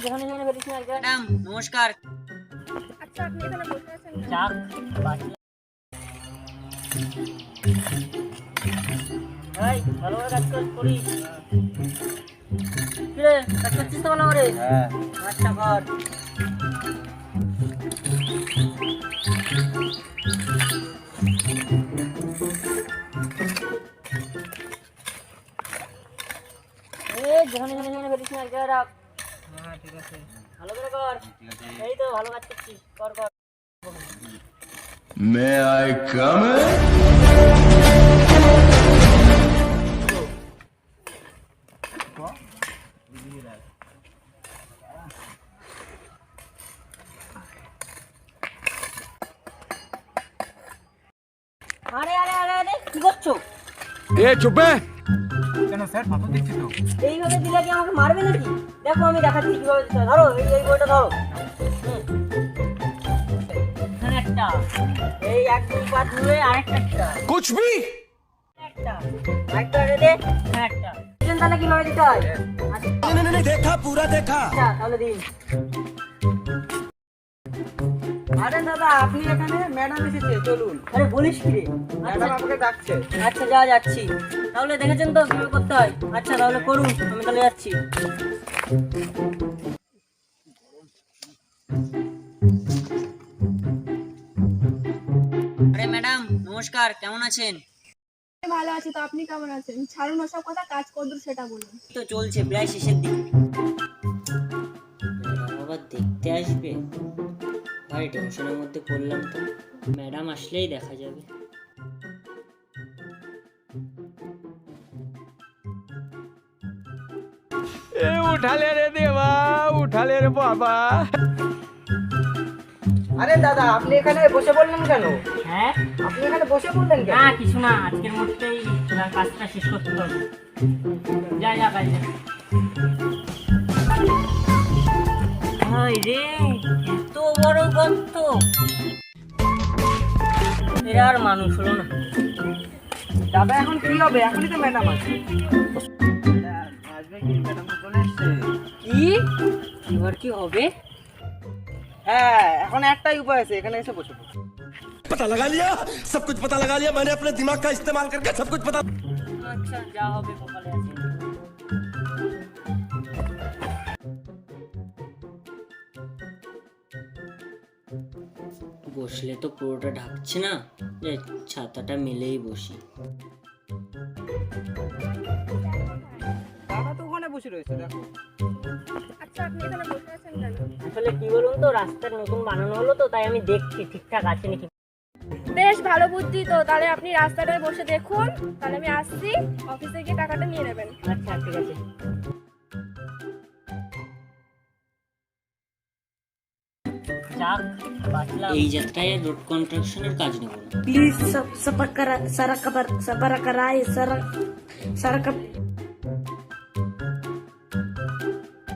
যেখানে যেখানে বেরিস না ম্যাডাম নমস্কার। আচ্ছা আপনি এখানে বসে আছেন কেন? যাক বাঁচলাম। ভাই ভালো করে কাজ করিস। কিরে কাজ করছিস তো ভালো করে? হ্যাঁ আচ্ছা কর। যেখানে যেখানে যেখানে বেরিস না জায়গায় রাখ। হ্যাঁ ঠিক আছে ভালো করে কর। এই তো ভালো কাজ করছিস, কর কর। May I come in? আরে আরে আরে আরে কি করছো? এ চুপ বে। কেন স্যার পাথর দিচ্ছি তো। এইভাবে দিলে কি আমাকে মারবে নাকি? দেখো আমি দেখাচ্ছি কিভাবে দিতে হয়। ধরো এই বইটা ধরো। এখানে একটা, এই 1 2 5 ধরে আরেকটা একটা। कुछ भी একটা আরেকটা দে, হ্যাঁ একটা। বুঝলেন তাহলে কিভাবে দিতে হয়? नहीं देखा पूरा देखा আচ্ছা তাহলে দিন। আরে দাদা আপনি এখানে ম্যাডাম এসেছে চলুন। আরে বলিস কি রে? ম্যাডাম আপনাকে ডাকছে। আচ্ছা যা যাচ্ছি। তাহলে দেখেছেন তো কিভাবে করতে হয়? আচ্ছা তাহলে করুন, আমি তাহলে যাচ্ছি। আরে ম্যাডাম নমস্কার, কেমন আছেন? ভালো আছি, তো আপনি কেমন আছেন? ছাড়ুন ওসব কথা, কাজ করদুর সেটা বলুন। এই তো চলছে প্রায় শেষের দিকে। ম্যাডাম আবার দেখতে আসবে? ভাই টেনশনের মধ্যে পড়লাম তো। ম্যাডাম আসলেই দেখা যাবে। এ উঠা লে রে দেবা, উঠা লে রে বাবা। আরে দাদা আপনি এখানে বসে পড়লেন কেন? হ্যাঁ আপনি এখানে বসে পড়লেন কেন? না কিছু না, আজকের মধ্যেই কাজটা শেষ করতে হবে। যা যা কাজ যা। হাই রে এত বড় গর্ত, এরা আর মানুষ হলো না। দাদা এখন কি হবে? এখনই তো ম্যাডাম আছে। আসবে কি ম্যাডাম তো চলে এসেছে। কি এবার কি হবে? হ্যাঁ এখন একটাই উপায় আছে, এখানে এসে বসে পড়ো। पता लगा लिया सब कुछ पता लगा लिया मैंने अपने दिमाग का इस्तेमाल करके सब कुछ पता আচ্ছা যা হবে কপালে আছে। বসলে তো পুরোটা ঢাকছে না, যে ছাতাটা মেলেই বসি। দাদা তো ওখানে বসে রয়েছে দেখো। আচ্ছা আপনি এখানে বসে আছেন কেন? আসলে কি বলুন তো, রাস্তার নতুন বানানো হলো তো, তাই আমি দেখছি ঠিকঠাক আছে নাকি। বেশ ভালো বুদ্ধি তো, তাহলে আপনি রাস্তাটায় বসে দেখুন, তাহলে আমি আসছি, অফিসে গিয়ে টাকাটা নিয়ে নেবেন। আচ্ছা ঠিক আছে। যাক বাঁচলাম। এই যাত্রায় রোড কন্ট্রাকশনের কাজ নেব না। प्लीज सब सबर कराए सर